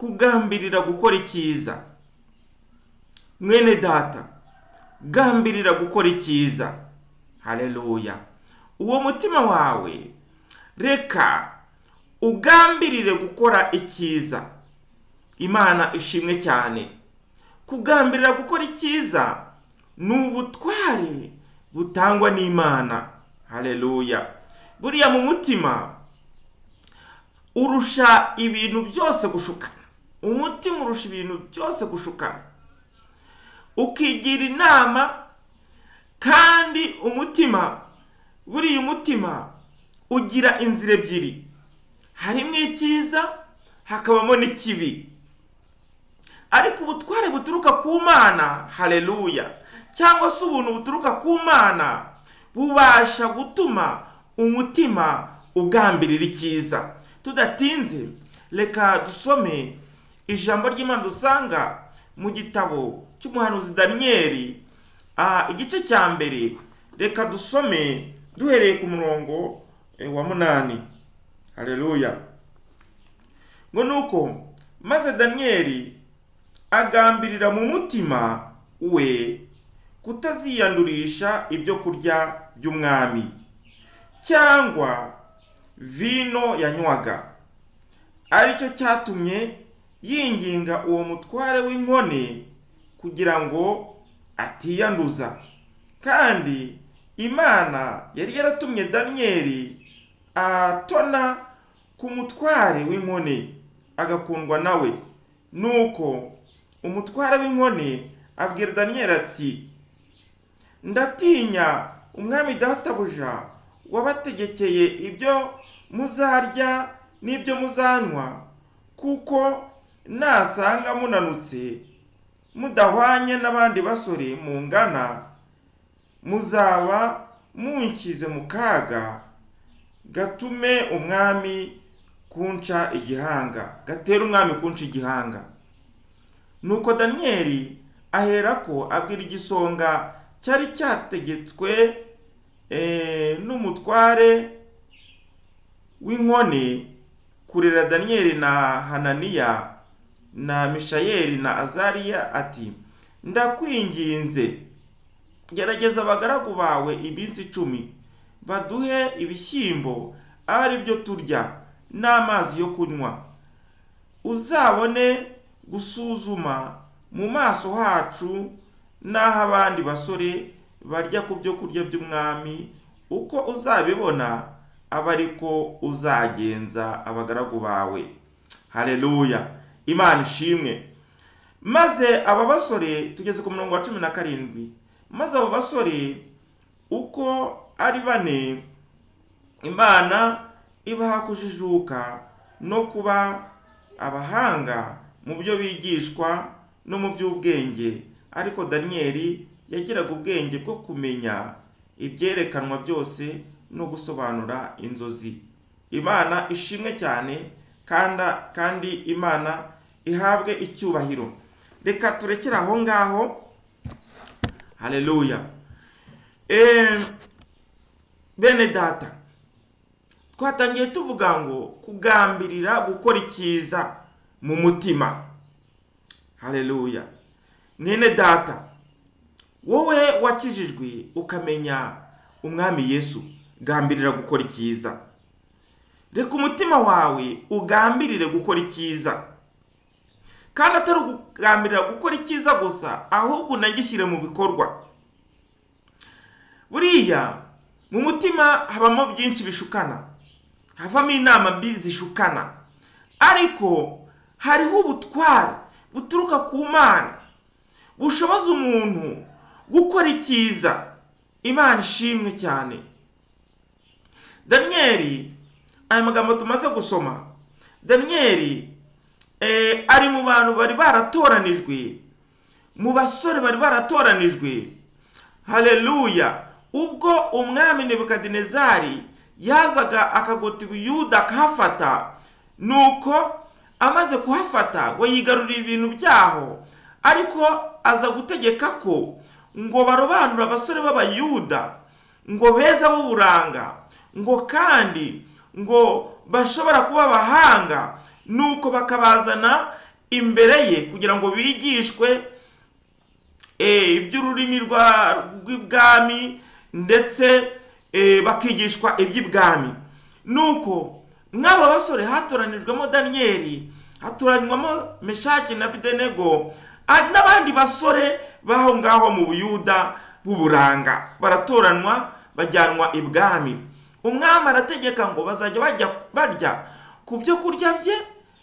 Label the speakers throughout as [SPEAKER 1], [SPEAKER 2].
[SPEAKER 1] kugambirira gukora icyiza. Mwene data, gambirira gukora icyiza. Haleluya. Uwo mutima wawe reka ugambirire gukora icyiza. Imana ishimwe cyane. Kugambirira gukora icyiza ni ubutware butangwa n'Imana. Haleluya. Buriya mu mutima urusha ibintu byose gushukana. Umutima urusha ibintu byose gushukana. Ukigira inama kandi buriya umutima ugira inzira ebyiri. Harimo icyiza hakabamo n'ikibi. Ariko ubutware buturuka ku Mana, haleluya, cyangwa se ubuntu buturuka ku Mana bubasha gutuma umutima ugambirira icyiza. Tudatinze, reka dusome ijambo ry'Imana dusanga mu gitabo cy'umuhanuzi Daniyeli, igice cya mbere. Reka dusome duhereye ku murongo wa 8. Haleluya. Ngo nuko maze Daniyeli agambirira mu mutima we kutaziyandurisha ibyo kurya by'umwami cyangwa vino yanywaga. Aricyo cyatumye yinginga uwo mutware w'inkone kugira ngo atiyanduza. Kandi Imana yari yaratumye Daniyeli atona ku mutware w'inkone agakundwa nawe. Nuko umutware w'inkone abwira Daniyeli ati, ndatinya umwami databuja wabategekeye ibyo muzarya n'ibyo muzanywa, kuko nasanga munanutse mudahwanye n'abandi basore mungana, muzaba munshyize mu kaga gatume umwami kunca igihanga, gatera umwami kunca igihanga. Nuko Daniyeli aherako abwira igisonga cyari cyategetswe n'umutware w'inkone kurera Daniyeli na Hananiya na Mishayeli na Azariya ati, ndakwinginze gerageza abagaragu bawe iminsi 10, baduhe ibishyimbo ari byo turya n'amazi yo kunywa, uzabone gusuzuma mu maso hacu n'aho abandi basore barya ku byo kurya by'umwami. Uko uzabibona aba ariko uzagenza abagaragu bawe. Haleluya. Imana ishimwe. Maze aba basore, tugeze ku murongo wa 17, maze aba basore uko ari 4, Imana ibaha kujijuka no kuba abahanga mu byo bigishwa no mu by'ubwenge. Ariko Daniyeli yagiraga ubwenge bwo kumenya ibyerekanwa byose no gusobanura inzozi. Imana ishimwe cyane kandi Imana ihabwe icyubahiro. Reka turekere aho ngaho. Haleluya. Bene data, twatangiye tuvuga ngo kugambirira gukora icyiza mu mutima. Haleluya. Mwene data, wowe wakijijwe ukamenya umwami Yesu, gambirira gukora icyiza. Reka umutima wawe ugambirire gukora icyiza, kandi atari kugambirira gukora icyiza gusa, ahubwo unagishyire mu bikorwa. Buriya mu mutima habamo byinshi bishukana, havamo inama mbi zishukana, ariko hariho ubutware buturuka ku Mana bushoboza umuntu gukora icyiza. Imana ishimwe cyane. Daniyeli, aya magambo tumaze gusoma, Daniyeli ari mu bantu bari baratoranijwe, mu basore bari baratoranijwe. Haleluya. Ubwo umwami Nebukadinezari yazaga akagota Ubuyuda akahafata, nuko amaze kuhafata ngo yigarurira ibintu byaho, ariko aza gutegeka ko ngo barobanura abasore b'Abayuda ngo beza b'uburanga, ngo kandi ngo bashobora kuba abahanga, nuko bakabazana imbere ye kugira ngo bigishwe iby'ururimi rw'ibwami ndetse bakigishwa iby'ibwami. Nuko mw'abo basore hatoranijwemo Daniyeli, hatoranywamo Meshaki na Abedenego n'abandi basore baho ngaho mu Buyuda b'uburanga, baratoranwa bajyanwa ibwami. Umwami arategeka ngo bazajya bajya barya ku byo kurya bye,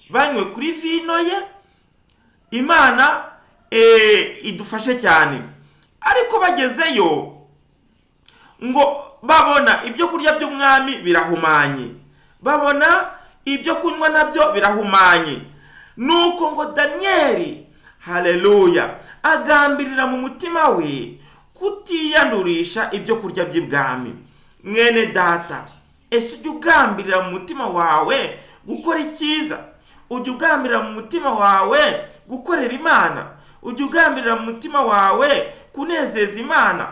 [SPEAKER 1] banywe kuri vino ye. Imana idufashe cyane. Ariko bagezeyo ngo babona ibyo kurya by'umwami birahumanye, babona ibyo kunywa nabyo birahumanye. Nuko ngo Daniyeli, haleluya, agambirira mu mutima we kutiyandurisha ibyo kurya by'ibwami. Mwene data, ese ujya ugambirira mu mutima wawe gukora icyiza? Ujya ugambirira mu mutima wawe gukorera Imana? Ujya ugambirira mu mutima wawe kunezeza Imana?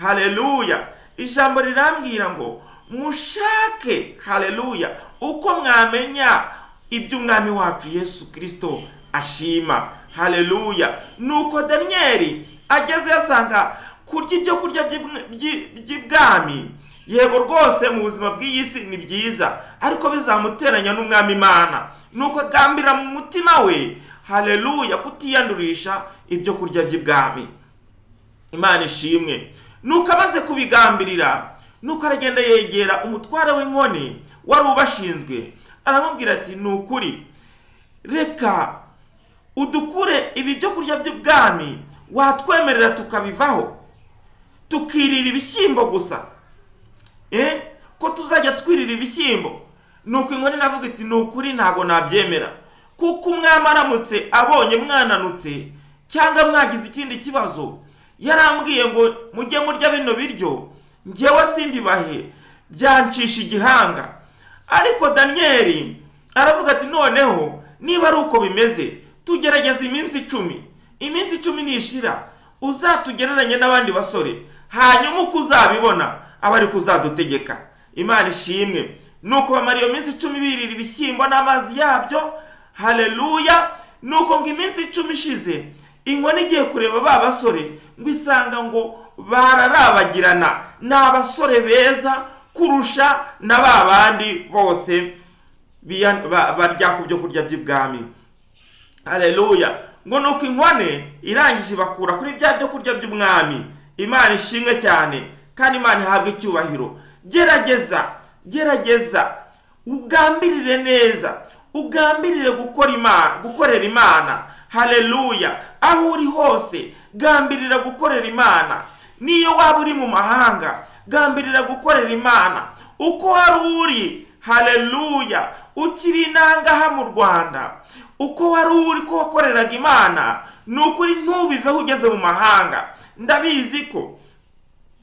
[SPEAKER 1] Haleluya. Ijambo rirambwira ngo mushake, haleluya, uko mwamenya ibyo umwami wacu Yesu Kristo ashima. Haleluya. Nuko Daniyeli ageze yasanga kurya ibyo kurya by'ibwami, yego rwose mu buzima bw'iyi si ni byiza, ariko bizamuteranya n'umwami Imana. Nuko agambira mu mutima we, haleluya, kutiyandurisha ibyo kurya by'ibwami. Imana ishimwe. Nuko amaze kubigambirira, nuko aragenda yegera umutware w'inkone wari ubashinzwe, aramubwira ati, nukuri reka udukure ibi byo kurya by'ubwami, watwemerera tukabivaho tukirira ibishyimbo gusa? Ko tuzajya twirira ibishyimbo? Nuko inkone navuga iti, nukuri ntago nabyemera, kuko umwami aramutse abonye mwananutse cyangwa mwagize ikindi kibazo, yarambwiye ngo mujye murya bino biryo, njyewe simbibahe, byancisha igihanga. Ariko Daniyeli aravuga ati, noneho niba ari uko bimeze, tugerageza iminsi 10. Iminsi 10 nishira, uzatugereranye n'abandi basore, hanyuma uko uzabibona aba ari kuzadutegeka. Imana ishimwe. Nuko bamara iyo minsi 10 birira ibishyimbo n'amazi yabyo. Haleluya. Nuko ngo iminsi 10 ishize, inkone igiye kureba ba basore, ngo isanga ngo bararabagirana, n'abasore beza kurusha na ba bandi bose barya ku byo kurya by'ibwami. Haleluya. Ngo nuko inkone irangije bakura kuri bya byo kurya by'umwami. Imana ishimwe cyane, kandi Imana ihabwe icyubahiro. Gerageza ugambirire neza, ugambirire gukorera Imana. Haleluya. Aho uri hose gambirira gukorera Imana. Niyo waba uri mu mahanga, gambirira gukorera Imana. Uko wari uri, haleluya, ukiri nangaha mu Rwanda, uko wari uri ko wakoreraga Imana, nukuri ntubiveho ugeze mu mahanga. Ndabizi ko,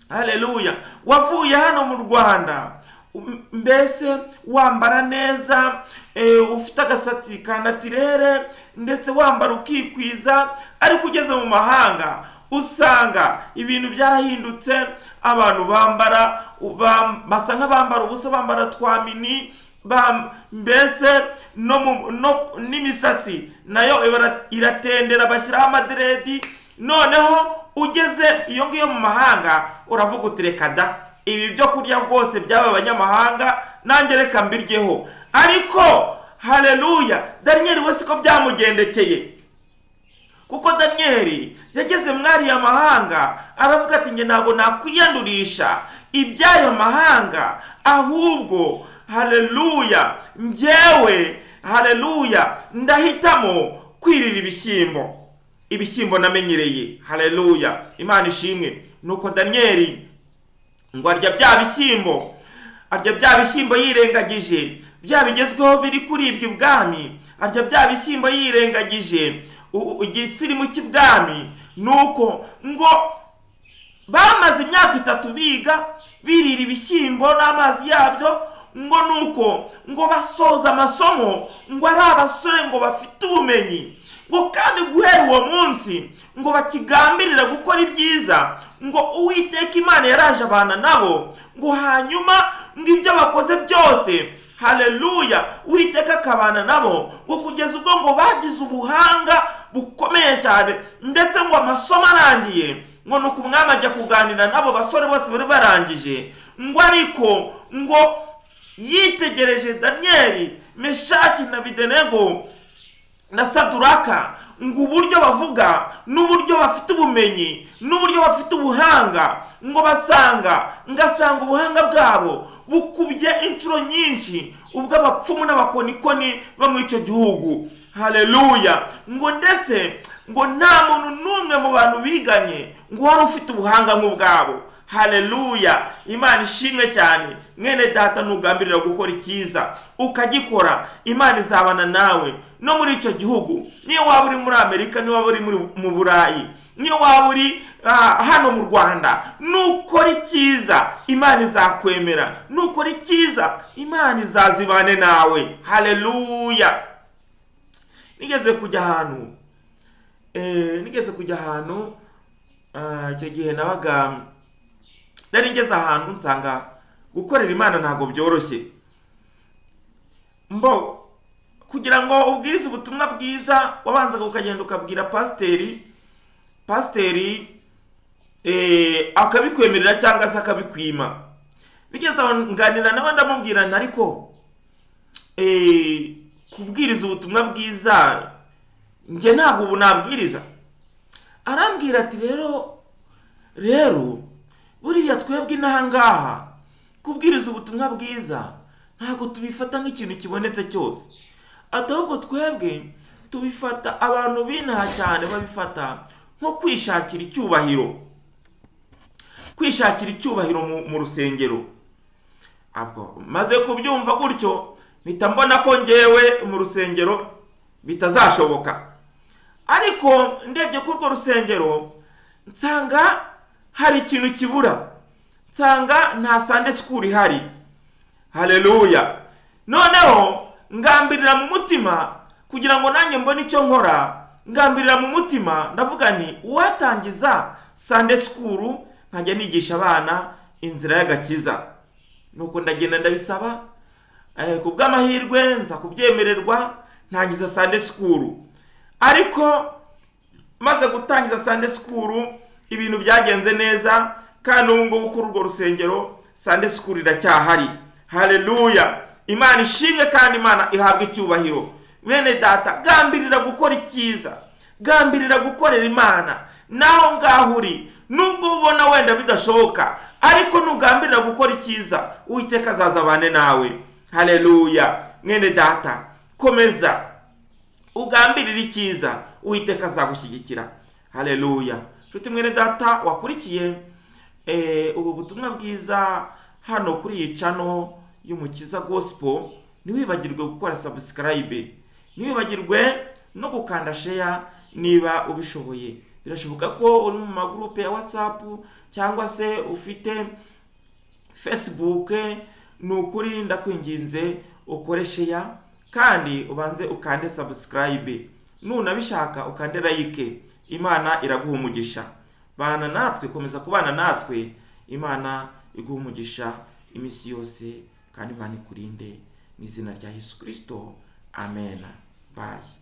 [SPEAKER 1] haleluya, wavuye hano mu Rwanda mbese wambara neza, ufite agasatsi ka natirere, ndetse wambara ukikwiza, ariko ugeze mu mahanga usanga ibintu byarahindutse. Abantu basa nk'abambara ubusa, bambara twamini, mbese n'imisatsi nayo iratendera, bashyiraho amadiredi. Noneho ugeze iyo ngiyo mu mahanga uravuga uti, reka da, ibi byo kurya rwose by'aba banyamahanga nanjye reka mbiryeho. Ariko haleluya, Daniyeli we siko byamugendekeye, kuko Daniyeli yageze mwari ya mahanga aravuga ati, nge ntabwo nakwiyandurisha iby'ayo mahanga, ahubwo haleluya, njyewe haleluya ndahitamo kwirira ibishyimbo namenyereye. Haleluya. Imana ishimwe. Nuko Daniyeli ngo arya bya bishyimbo yirengagije bya bigezweho biri kuribwa ibwami, arya bya bishyimbo yirengagije igisirimu cy'ibwami. Nuko ngo bamaze imyaka 3 biga birira ibishyimbo n'amazi yabyo. Nuko ngo basoza amasomo, ngo ari abasore ngo bafite ubumenyi, ngo kandi guhera uwo munsi ngo bakigambirira gukora ibyiza, ngo Uwiteka Imana yaraje abana nabo, ngo hanyuma ngo ibyo bakoze byose haleluya, Uwiteka akabana nabo ngo kugeza ubwo ngo bagize ubuhanga bukomeye cyane, ndetse ngo amasomo arangiye ngo nuko umwami ajya kuganira nabo basore bose bari barangije, ngo ariko ngo yitegereje Daniyeli, Meshaki na Abedenego na Saduraka, ngo uburyo bavuga n'uburyo bafite ubumenyi n'uburyo bafite ubuhanga, ngo ngasanga ubuhanga bwabo bukubye inshuro nyinshi ubw'abapfumu n'abakonikoni bo muri icyo gihugu, haleluya, ngo ndetse ngo nta muntu n'umwe mu bantu biganye ngo wari ufite ubuhanga nk'ubwabo, haleluya. Imana ishimwe cyane. Mwene data, nugambirira gukora icyiza ukagikora, Imana izabana nawe no muri icyo gihugu. Niyo waba uri muri Amerika, niyo waba uri mu Burayi, niyo waba uri hano mu Rwanda, nukora icyiza Imana izakwemera, nukora icyiza Imana izazibane nawe, haleluya. Nigeze kujya ahantu icyo gihe nabaga nari ngeze ahantu nsanga gukorera Imana ntago byoroshye. Kugira ngo ubwirize ubutumwa bwiza wabanzaga ukagenda ukabwira pasiteri akabikwemerera cyangwa se akabikwima. Bigeze aho nganira nawe ndamubwira nti ariko kubwiriza ubutumwa bwiza njye ntabwo ubu nabwiriza. Arambwira ati rero buriya twebwe inahangaha kubwiriza ubutumwa bwiza ntabwo tubifata nk'ikintu kibonetse cyose, ahubwo twebwe tubifata, abantu binaha cyane babifata nko kwishakira icyubahiro mu rusengero. Maze kubyumva gutyo mpita mbona ko ngewe mu rusengero bitazashoboka, ariko ndebye ko urwo rusengero nsanga hari ikintu kibura, nsanga nta Sunday school ihari, haleluya. Noneho ngambirira mu mutima kugira ngo nanjye mbone icyo nkora, ngambirira mu mutima ndavuga nti uwatangiza Sunday school nkajya nigisha abana inzira y'agakiza. Nuko ndagenda ndabisaba, ku bw'amahirwe nza kubyemererwa, ntangiza Sunday school. Ariko maze gutangiza Sunday school ibintu byagenze neza, kandi ubu ngubu kuri urwo rusengero Sunday school iracyahari, haleluya. Imana ishimwe kandi Imana ihabwa icyubahiro. Bene data, gambirira gukora icyiza, gambirira gukorera Imana naho ngaho uri, nubwo ubona wenda bidashoboka, ariko nugambirira gukora icyiza Uwiteka azazabane nawe, haleluya. Mwene data, komeza ugambirira icyiza, Uwiteka azagushyigikira, haleluya. Nshuti mwene data wakurikiye ubu butumwa bwiza hano kuri iyi channel y'Umukiza Gospel, ntiwibagirwe gukora subscribe, ntiwibagirwe no gukanda share niba ubishoboye. Birashoboka ko uri mu magroupe ya WhatsApp cyangwa se ufite Facebook, nukuri ndakwinginze ukore share kandi ubanze ukande subscribe, nunabishaka ukande like. Imana iraguha umugisha. Bana natwe, komeza kubana natwe, Imana iguha umugisha imisi yose, kandi Imana ikurinde mu izina rya Yesu Kristo, amen. Bye.